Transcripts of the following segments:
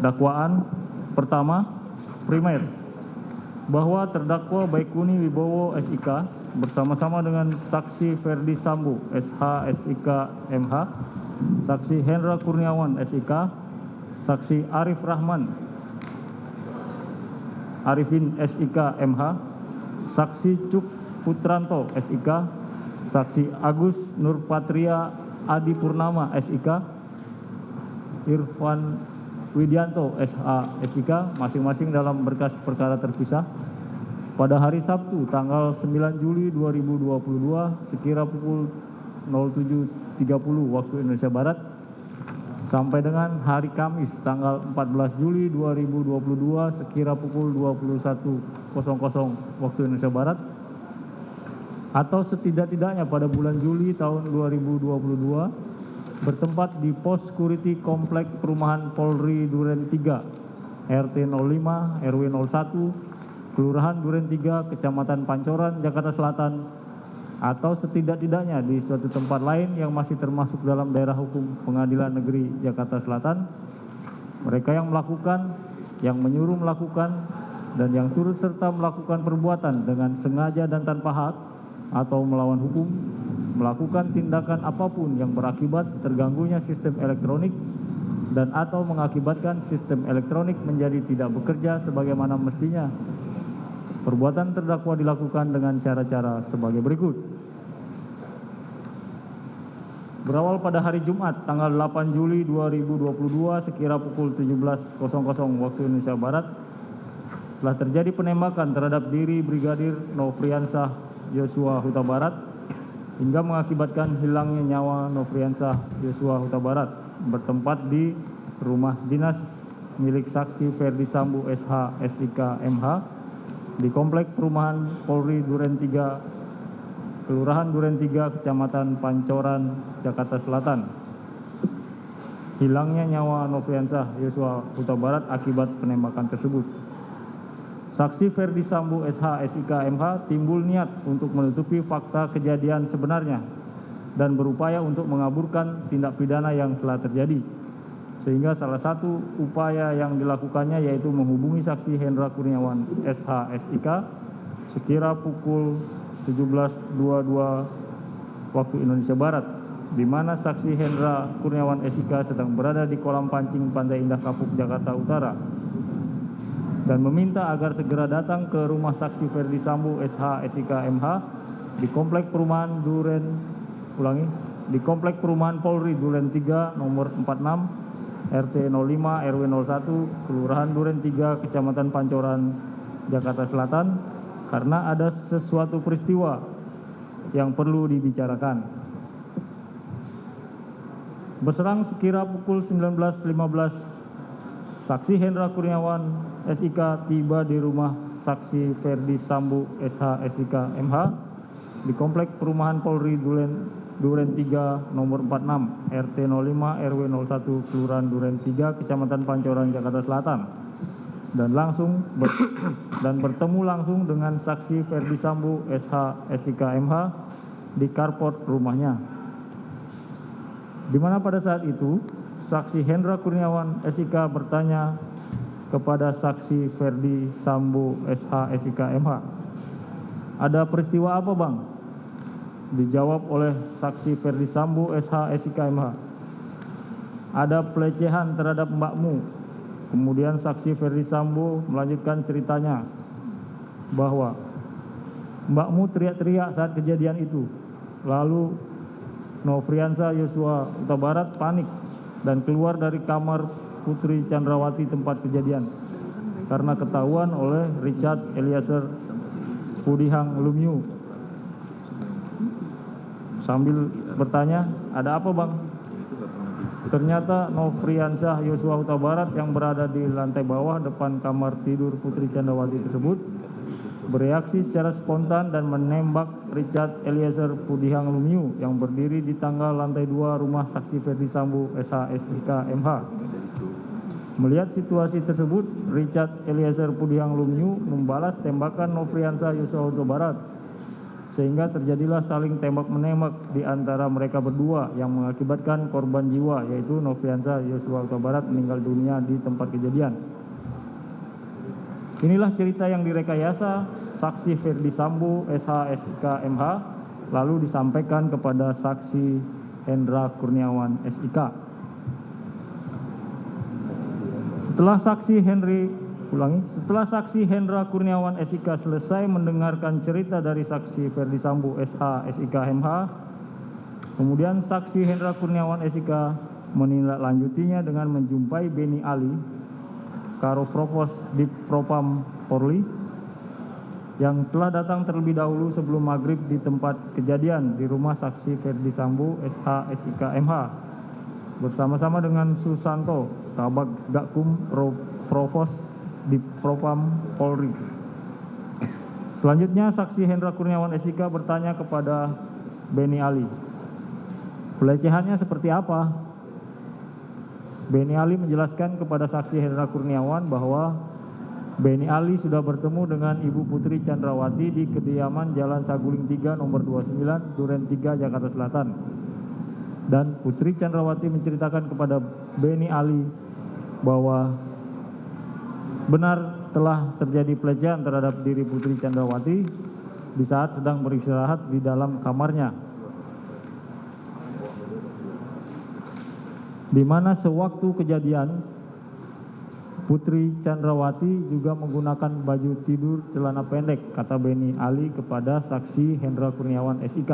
Dakwaan pertama, primer, bahwa terdakwa Baikuni Wibowo SIK bersama-sama dengan saksi Ferdi Sambo SH SIK MH, saksi Hendra Kurniawan SIK, saksi Arif Rahman Arifin SIK MH, saksi Cuk Putranto SIK, saksi Agus Nurpatria Adi Purnama SIK, Irfan Widianto SH SIK, masing-masing dalam berkas perkara terpisah, pada hari Sabtu tanggal 9 Juli 2022 sekira pukul 07.30 waktu Indonesia Barat sampai dengan hari Kamis tanggal 14 Juli 2022 sekira pukul 21.00 waktu Indonesia Barat, atau setidak-tidaknya pada bulan Juli tahun 2022 bertempat di pos security Komplek Perumahan Polri Duren 3 RT 05 RW 01 Kelurahan Duren 3 Kecamatan Pancoran Jakarta Selatan, atau setidak-tidaknya di suatu tempat lain yang masih termasuk dalam daerah hukum Pengadilan Negeri Jakarta Selatan. Mereka yang melakukan, yang menyuruh melakukan, dan yang turut serta melakukan perbuatan dengan sengaja dan tanpa hak atau melawan hukum, melakukan tindakan apapun yang berakibat terganggunya sistem elektronik dan atau mengakibatkan sistem elektronik menjadi tidak bekerja sebagaimana mestinya. Perbuatan terdakwa dilakukan dengan cara-cara sebagai berikut. Berawal pada hari Jumat tanggal 8 Juli 2022 sekira pukul 17.00 waktu Indonesia Barat telah terjadi penembakan terhadap diri Brigadir Nofriansah Yosua Huta Barat hingga mengakibatkan hilangnya nyawa Nofriansah Yosua Huta Barat bertempat di rumah dinas milik saksi Ferdi Sambo SH SIK MH di Komplek Perumahan Polri Duren 3 Kelurahan Duren 3 Kecamatan Pancoran Jakarta Selatan. Hilangnya nyawa Nofriansah Yosua Huta Barat akibat penembakan tersebut. Saksi Ferdi Sambo SH SIK MH timbul niat untuk menutupi fakta kejadian sebenarnya dan berupaya untuk mengaburkan tindak pidana yang telah terjadi. Sehingga salah satu upaya yang dilakukannya yaitu menghubungi saksi Hendra Kurniawan SH SIK sekira pukul 17.22 waktu Indonesia Barat, di mana saksi Hendra Kurniawan SIK sedang berada di kolam pancing Pantai Indah Kapuk, Jakarta Utara, dan meminta agar segera datang ke rumah saksi Ferdi Sambo SH SIK MH di Komplek Perumahan di Komplek Perumahan Polri Duren 3 nomor 46 RT 05 RW 01 Kelurahan Duren 3 Kecamatan Pancoran Jakarta Selatan karena ada sesuatu peristiwa yang perlu dibicarakan. Berserang sekira pukul 19.15, saksi Hendra Kurniawan SIK tiba di rumah saksi Ferdi Sambo SH SIK MH di Komplek Perumahan Polri Duren 3 nomor 46 RT 05 RW 01 Kelurahan Duren 3 Kecamatan Pancoran Jakarta Selatan dan bertemu langsung dengan saksi Ferdi Sambo SH SIK MH di carport rumahnya, di mana pada saat itu saksi Hendra Kurniawan SIK bertanya kepada saksi Ferdi Sambo SH SIK MH, "Ada peristiwa apa, Bang?" Dijawab oleh saksi Ferdi Sambo SH SIK MH, "Ada pelecehan terhadap mbakmu." Kemudian saksi Ferdi Sambo melanjutkan ceritanya bahwa mbakmu teriak-teriak saat kejadian itu. Lalu Nofriansah Yosua Huta Barat panik dan keluar dari kamar Putri Chandrawati tempat kejadian karena ketahuan oleh Richard Eliezer Pudihang Lumiu. Sambil bertanya, "Ada apa, Bang?" Ternyata Nofriansah Yosua Huta Barat yang berada di lantai bawah depan kamar tidur Putri Chandrawati tersebut bereaksi secara spontan dan menembak Richard Eliezer Pudihang Lumiu yang berdiri di tangga lantai 2 rumah saksi Ferdi Sambo SH SIK MH. Melihat situasi tersebut, Richard Eliezer Pudihang Lumiu membalas tembakan Nofriansah Yosua Huta Barat. sehingga terjadilah saling tembak-menembak di antara mereka berdua yang mengakibatkan korban jiwa, yaitu Nofriansah Yosua Huta Barat meninggal dunia di tempat kejadian. Inilah cerita yang direkayasa saksi Ferdi Sambo SH SIK MH lalu disampaikan kepada saksi Hendra Kurniawan SIK. Setelah saksi Hendra Kurniawan SIK selesai mendengarkan cerita dari saksi Ferdi Sambo SH SIK MH, kemudian saksi Hendra Kurniawan SIK menindaklanjutinya dengan menjumpai Beni Ali, Karo Propos di Propam Polri, yang telah datang terlebih dahulu sebelum maghrib di tempat kejadian di rumah saksi Ferdi Sambo SH SIK MH bersama-sama dengan Susanto, Kabag Gakum Provos di Propam Polri. Selanjutnya saksi Hendra Kurniawan SIK bertanya kepada Beni Ali, pelecehannya seperti apa? Beni Ali menjelaskan kepada saksi Hendra Kurniawan bahwa Beni Ali sudah bertemu dengan Ibu Putri Chandrawati di kediaman Jalan Saguling 3 nomor 29 Duren 3 Jakarta Selatan. Dan Putri Chandrawati menceritakan kepada Beni Ali bahwa benar telah terjadi pelecehan terhadap diri Putri Chandrawati di saat sedang beristirahat di dalam kamarnya, di mana sewaktu kejadian Putri Chandrawati juga menggunakan baju tidur celana pendek, kata Beni Ali kepada saksi Hendra Kurniawan SIK.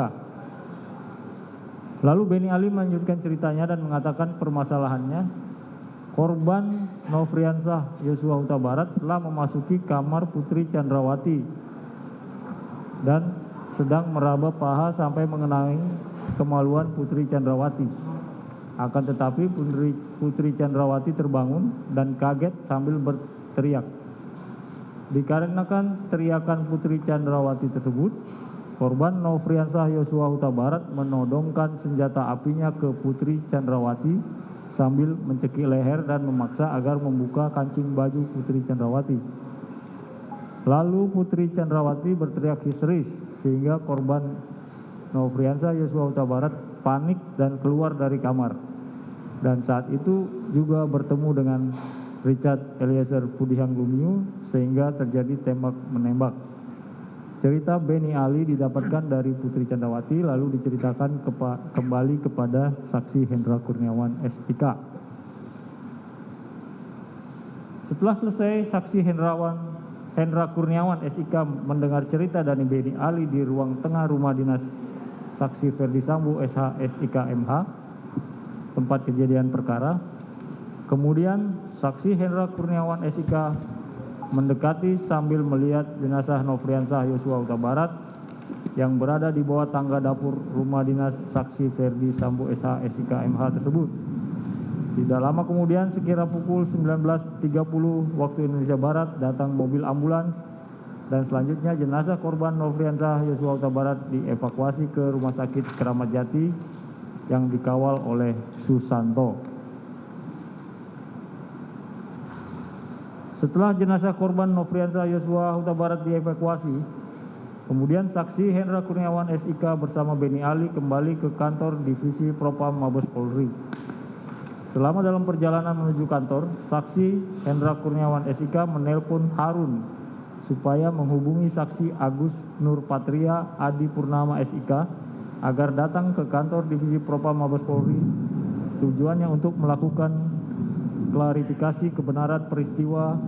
Lalu Beni Ali melanjutkan ceritanya dan mengatakan permasalahannya, korban Nofriansah Yosua Huta Barat telah memasuki kamar Putri Chandrawati dan sedang meraba paha sampai mengenai kemaluan Putri Chandrawati. Akan tetapi Putri Chandrawati terbangun dan kaget sambil berteriak. Dikarenakan teriakan Putri Chandrawati tersebut, korban Nofriansah Yosua Huta Barat menodongkan senjata apinya ke Putri Chandrawati sambil mencekik leher dan memaksa agar membuka kancing baju Putri Chandrawati. Lalu Putri Chandrawati berteriak histeris sehingga korban Nofriansah Yosua Huta Barat panik dan keluar dari kamar. Dan saat itu juga bertemu dengan Richard Eliezer Pudihang Lumiu sehingga terjadi tembak-menembak. Cerita Beni Ali didapatkan dari Putri Chandrawati lalu diceritakan kembali kepada saksi Hendra Kurniawan SIK. Setelah selesai, saksi Hendra Kurniawan SIK mendengar cerita dari Beni Ali di ruang tengah rumah dinas saksi Ferdi Sambo SH SIK MH, tempat kejadian perkara. Kemudian saksi Hendra Kurniawan SIK mendekati sambil melihat jenazah Nofriansah Yosua Huta Barat yang berada di bawah tangga dapur rumah dinas saksi Ferdi Sambo SH SIK MH tersebut. Tidak lama kemudian sekira pukul 19.30 waktu Indonesia Barat datang mobil ambulans dan selanjutnya jenazah korban Nofriansah Yosua Huta Barat dievakuasi ke Rumah Sakit Keramat Jati yang dikawal oleh Susanto. Setelah jenazah korban Nofriansah Yosua Huta Barat dievakuasi, kemudian saksi Hendra Kurniawan SIK bersama Beni Ali kembali ke kantor divisi Propam Mabes Polri. Selama dalam perjalanan menuju kantor, saksi Hendra Kurniawan SIK menelpon Harun supaya menghubungi saksi Agus Nur Patria Adi Purnama SIK agar datang ke kantor divisi Propam Mabes Polri. Tujuannya untuk melakukan klarifikasi kebenaran peristiwa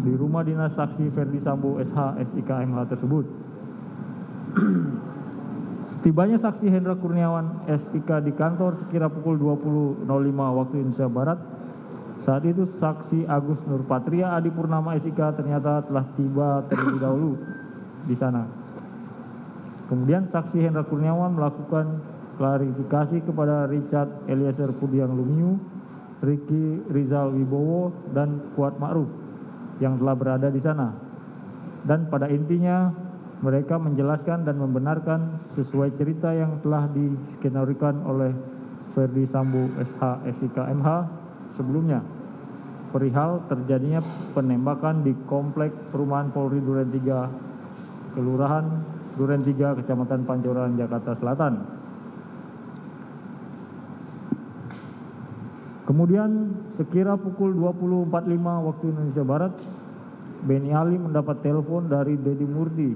di rumah dinas saksi Ferdi Sambo SH SIK MH tersebut. Setibanya saksi Hendra Kurniawan SIK di kantor sekira pukul 20.05 waktu Indonesia Barat, saat itu saksi Agus Nur Patria Adi Purnama SIK ternyata telah tiba terlebih dahulu di sana. Kemudian saksi Hendra Kurniawan melakukan klarifikasi kepada Richard Eliezer Pudihang Lumiu, Ricky Rizal Wibowo dan Kuat Ma'ruf yang telah berada di sana. Dan pada intinya mereka menjelaskan dan membenarkan sesuai cerita yang telah diskenarikan oleh Ferdi Sambo SH SIK MH sebelumnya perihal terjadinya penembakan di komplek perumahan Polri Duren 3 Kelurahan Duren 3, Kecamatan Pancoran, Jakarta Selatan. Kemudian sekira pukul 20.45 waktu Indonesia Barat, Beni Ali mendapat telepon dari Dedi Murti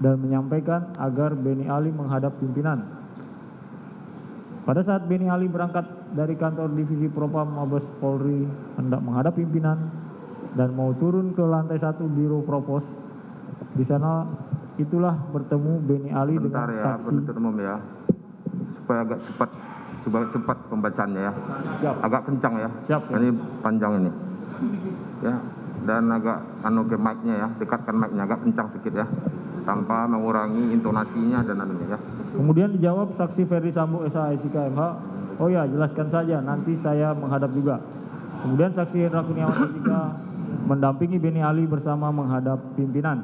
dan menyampaikan agar Beni Ali menghadap pimpinan. Pada saat Beni Ali berangkat dari kantor divisi Propam Mabes Polri hendak menghadap pimpinan dan mau turun ke lantai 1 Biro Propos, di sana itulah bertemu Beni Ali Bentar dengan ya, saksi. penuntut umum ya, supaya agak cepat, coba cepat pembacaannya ya. Siap. Agak kencang ya. Siap, ya. Ini panjang ini. Ya, dan agak ke mic-nya ya, dekatkan mic-nya agak kencang sedikit ya, tanpa mengurangi intonasinya dan anunya ya. Kemudian dijawab saksi Ferdi Sambo SH SIK MH, oh ya jelaskan saja, nanti saya menghadap juga. Kemudian saksi Hendra Kurniawan SIK mendampingi Beni Ali bersama menghadap pimpinan.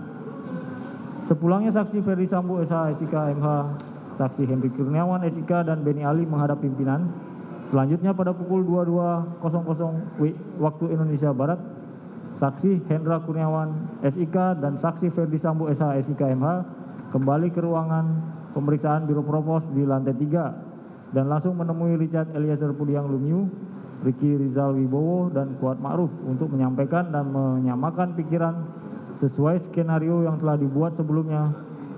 Sepulangnya saksi Ferdi Sambo SH SIK MH, saksi Hendri Kurniawan SIK dan Beni Ali menghadap pimpinan. Selanjutnya pada pukul 22.00 waktu Indonesia Barat, saksi Hendra Kurniawan SIK dan saksi Ferdi Sambo SH SIK MH kembali ke ruangan pemeriksaan Biro Propos di lantai 3 dan langsung menemui Richard Eliezer Pudiang Lumiu, Ricky Rizal Wibowo dan Kuat Ma'ruf untuk menyampaikan dan menyamakan pikiran sesuai skenario yang telah dibuat sebelumnya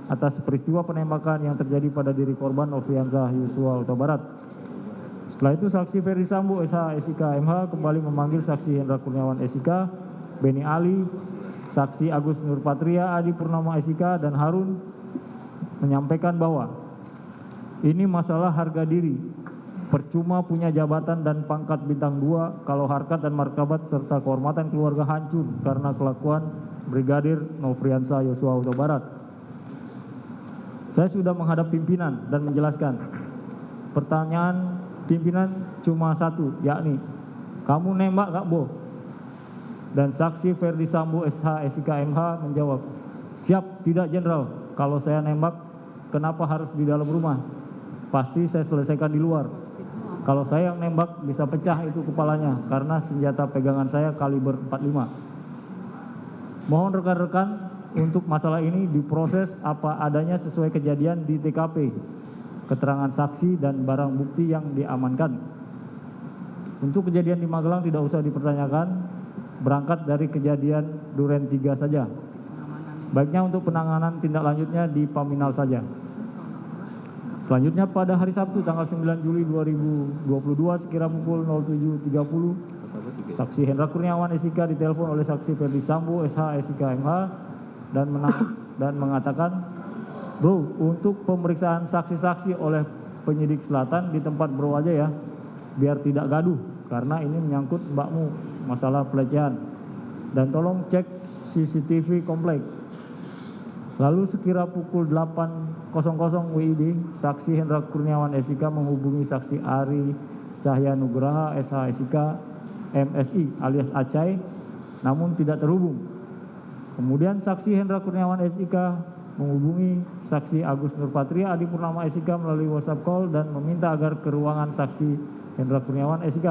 atas peristiwa penembakan yang terjadi pada diri korban Nofriansah Yosua Huta Barat. Setelah itu saksi Ferdi Sambo SH SIK MH kembali memanggil saksi Hendra Kurniawan SIK, Beni Ali, saksi Agus Nurpatria Adi Purnama SIK dan Harun menyampaikan bahwa ini masalah harga diri. Percuma punya jabatan dan pangkat bintang 2 kalau harkat dan martabat serta kehormatan keluarga hancur karena kelakuan Brigadir Nofriansah Yosua Huta Barat. Saya sudah menghadap pimpinan dan menjelaskan. Pertanyaan pimpinan cuma satu, yakni kamu nembak gak Bo? Dan saksi Ferdi Sambo SH SIK MH menjawab, siap tidak Jenderal, kalau saya nembak kenapa harus di dalam rumah? Pasti saya selesaikan di luar. Kalau saya yang nembak bisa pecah itu kepalanya karena senjata pegangan saya kaliber 45. Mohon rekan-rekan untuk masalah ini diproses apa adanya sesuai kejadian di TKP, keterangan saksi dan barang bukti yang diamankan. Untuk kejadian di Magelang tidak usah dipertanyakan, berangkat dari kejadian Duren 3 saja. Baiknya untuk penanganan tindak lanjutnya di Paminal saja. Selanjutnya pada hari Sabtu tanggal 9 Juli 2022 sekira pukul 07.30, saksi Hendra Kurniawan SIK ditelepon oleh saksi Ferdi Sambo SH SIK MH dan mengatakan, bro, untuk pemeriksaan saksi-saksi oleh penyidik selatan di tempat bro aja ya, biar tidak gaduh, karena ini menyangkut mbakmu masalah pelecehan. Dan tolong cek CCTV komplek. Lalu sekira pukul 8.00 WIB, saksi Hendra Kurniawan SIK menghubungi saksi Ari Cahya Nugraha SH SIK MSI alias Acai, namun tidak terhubung. Kemudian saksi Hendra Kurniawan SIK menghubungi saksi Agus Nurpatria Adi Purnama SIK melalui WhatsApp call dan meminta agar ke ruangan saksi Hendra Kurniawan SIK.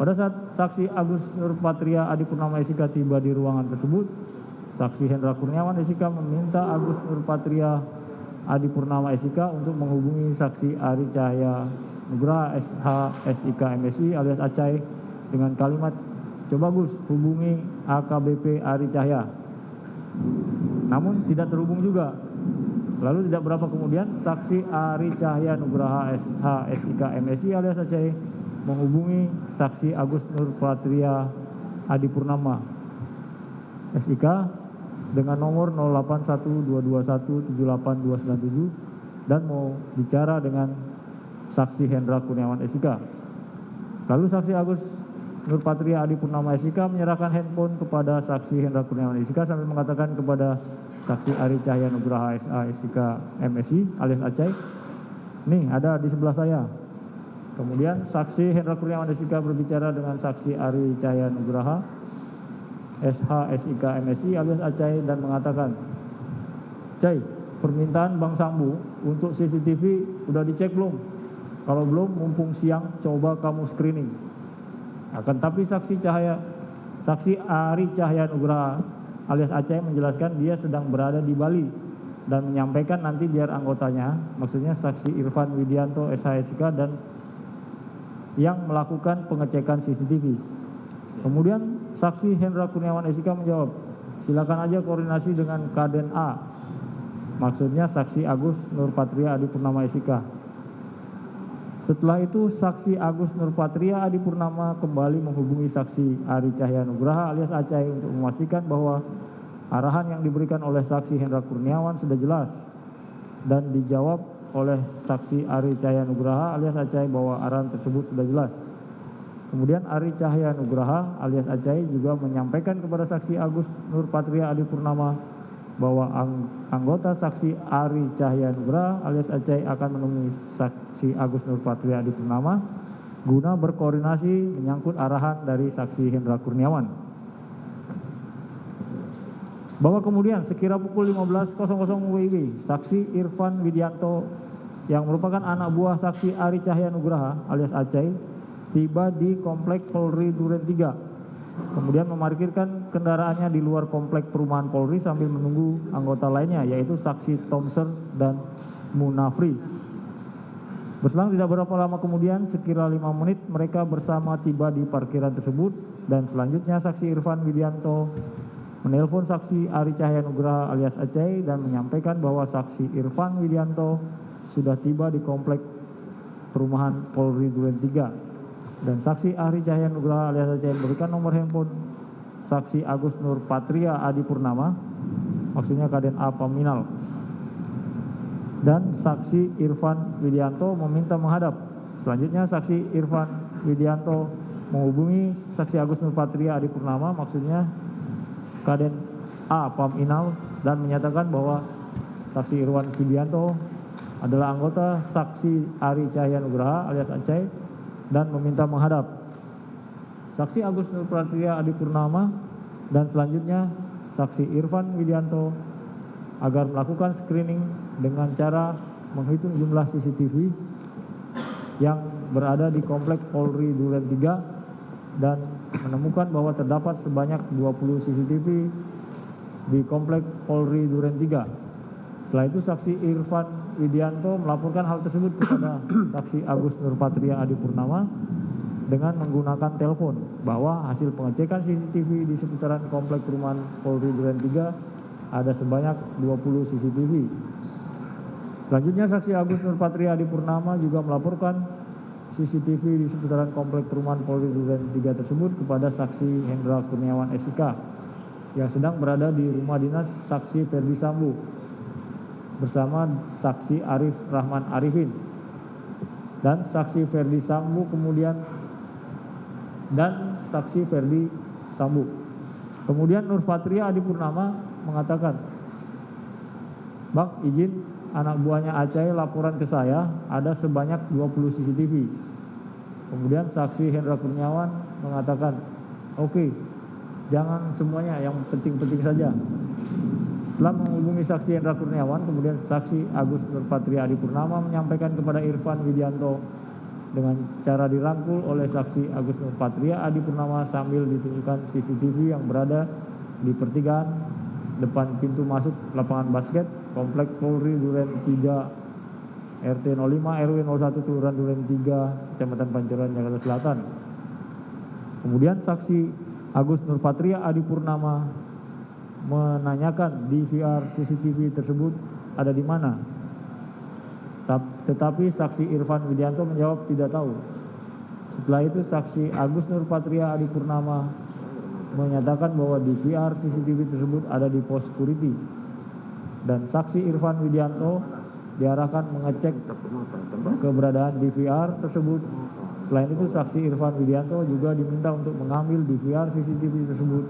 Pada saat saksi Agus Nurpatria Adi Purnama SIK tiba di ruangan tersebut, saksi Hendra Kurniawan SIK meminta Agus Nurpatria Adi Purnama SIK untuk menghubungi saksi Ari Cahya Nugraha SH SIK MSI alias Acai dengan kalimat, coba Gus hubungi AKBP Ari Cahya. Namun tidak terhubung juga. Lalu tidak berapa kemudian saksi Ari Cahya Nugraha SH SIK MSI alias Acai menghubungi saksi Agus Nurpatria Adi Purnama SIK dengan nomor 081221782297 dan mau bicara dengan saksi Hendra Kurniawan SIK. Lalu saksi Agus Nurpatria Adi Purnama SIK menyerahkan handphone kepada saksi Hendra Kurniawan SIK sambil mengatakan kepada saksi Ari Cahya Nugraha SIK MSI alias Acai, nih ada di sebelah saya. Kemudian saksi Hendra Kurniawan SIK berbicara dengan saksi Ari Cahya Nugraha SH SIK MSI alias Acai dan mengatakan, Cai, permintaan Bang Sambo untuk CCTV udah dicek belum? Kalau belum, mumpung siang, coba kamu screening. Akan tapi saksi Ari Cahya Nugraha alias Acai menjelaskan dia sedang berada di Bali dan menyampaikan nanti biar anggotanya, maksudnya saksi Irfan Widianto SHSIK dan yang melakukan pengecekan CCTV. Kemudian saksi Hendra Kurniawan SIK menjawab, silakan aja koordinasi dengan Kaden A, maksudnya saksi Agus Nurpatria Adipurnama SIK. Setelah itu saksi Agus Nurpatria Adipurnama kembali menghubungi saksi Ari Cahya Nugraha alias Acai untuk memastikan bahwa arahan yang diberikan oleh saksi Hendra Kurniawan sudah jelas dan dijawab oleh saksi Ari Cahya Nugraha alias Acai bahwa arahan tersebut sudah jelas. Kemudian Ari Cahya Nugraha alias Acai juga menyampaikan kepada saksi Agus Nurpatria Adipurnama bahwa anggota saksi Ari Cahya Nugraha alias Acai akan menemui saksi Agus Nurpatria Adipurnama guna berkoordinasi menyangkut arahan dari saksi Hendra Kurniawan. Bahwa kemudian sekira pukul 15.00 WIB, saksi Irfan Widianto yang merupakan anak buah saksi Ari Cahya Nugraha alias Acai tiba di komplek Polri Duren 3. Kemudian memarkirkan kendaraannya di luar komplek perumahan Polri sambil menunggu anggota lainnya yaitu saksi Thompson dan Munafri. Berselang tidak berapa lama kemudian, sekira 5 menit mereka bersama tiba di parkiran tersebut dan selanjutnya saksi Irfan Widianto menelpon saksi Ari Cahya Nugraha alias Acai dan menyampaikan bahwa saksi Irfan Widianto sudah tiba di komplek perumahan Polri Duren 3 dan saksi Ari Cahya Nugraha alias Acai memberikan nomor handphone saksi Agus Nurpatria Adipurnama, maksudnya Kaden A Paminal, dan saksi Irfan Widianto meminta menghadap. Selanjutnya saksi Irfan Widianto menghubungi saksi Agus Nurpatria Adipurnama, maksudnya Kaden A Paminal, dan menyatakan bahwa saksi Irfan Widianto adalah anggota saksi Ari Cahya Nugraha alias Acai dan meminta menghadap. Saksi Agus Nurpatria Adipurnama dan selanjutnya saksi Irfan Widianto agar melakukan screening dengan cara menghitung jumlah CCTV yang berada di komplek Polri Duren 3 dan menemukan bahwa terdapat sebanyak 20 CCTV di komplek Polri Duren 3. Setelah itu saksi Irfan Widianto melaporkan hal tersebut kepada saksi Agus Nurpatria Adipurnama dengan menggunakan telepon bahwa hasil pengecekan CCTV di seputaran komplek perumahan Polri Duren 3 ada sebanyak 20 CCTV. Selanjutnya saksi Agus Nurpatria Adipurnama juga melaporkan CCTV di seputaran komplek perumahan Polri Duren 3 tersebut kepada saksi Hendra Kurniawan SIK yang sedang berada di rumah dinas saksi Ferdi Sambo bersama saksi Arif Rahman Arifin dan saksi Ferdi Sambo Kemudian Nurpatria Adipurnama mengatakan, "Bang, izin anak buahnya Acai laporan ke saya ada sebanyak 20 CCTV. Kemudian saksi Hendra Kurniawan mengatakan, "Oke, jangan semuanya, yang penting-penting saja." Setelah menghubungi saksi Hendra Kurniawan, kemudian saksi Agus Nurpatria Adipurnama menyampaikan kepada Irfan Widianto dengan cara dirangkul oleh saksi Agus Nurpatria Adipurnama sambil ditunjukkan CCTV yang berada di pertigaan depan pintu masuk lapangan basket Komplek Polri Duren 3 RT 05 RW 01 Kelurahan Duren 3 Kecamatan Pancoran Jakarta Selatan. Kemudian saksi Agus Nurpatria Adipurnama menanyakan DVR CCTV tersebut ada di mana. Tetapi saksi Irfan Widianto menjawab tidak tahu. Setelah itu saksi Agus Nurpatria Adipurnama menyatakan bahwa DVR CCTV tersebut ada di pos security dan saksi Irfan Widianto diarahkan mengecek keberadaan DVR tersebut. Selain itu saksi Irfan Widianto juga diminta untuk mengambil DVR CCTV tersebut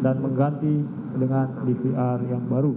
dan mengganti dengan DVR yang baru.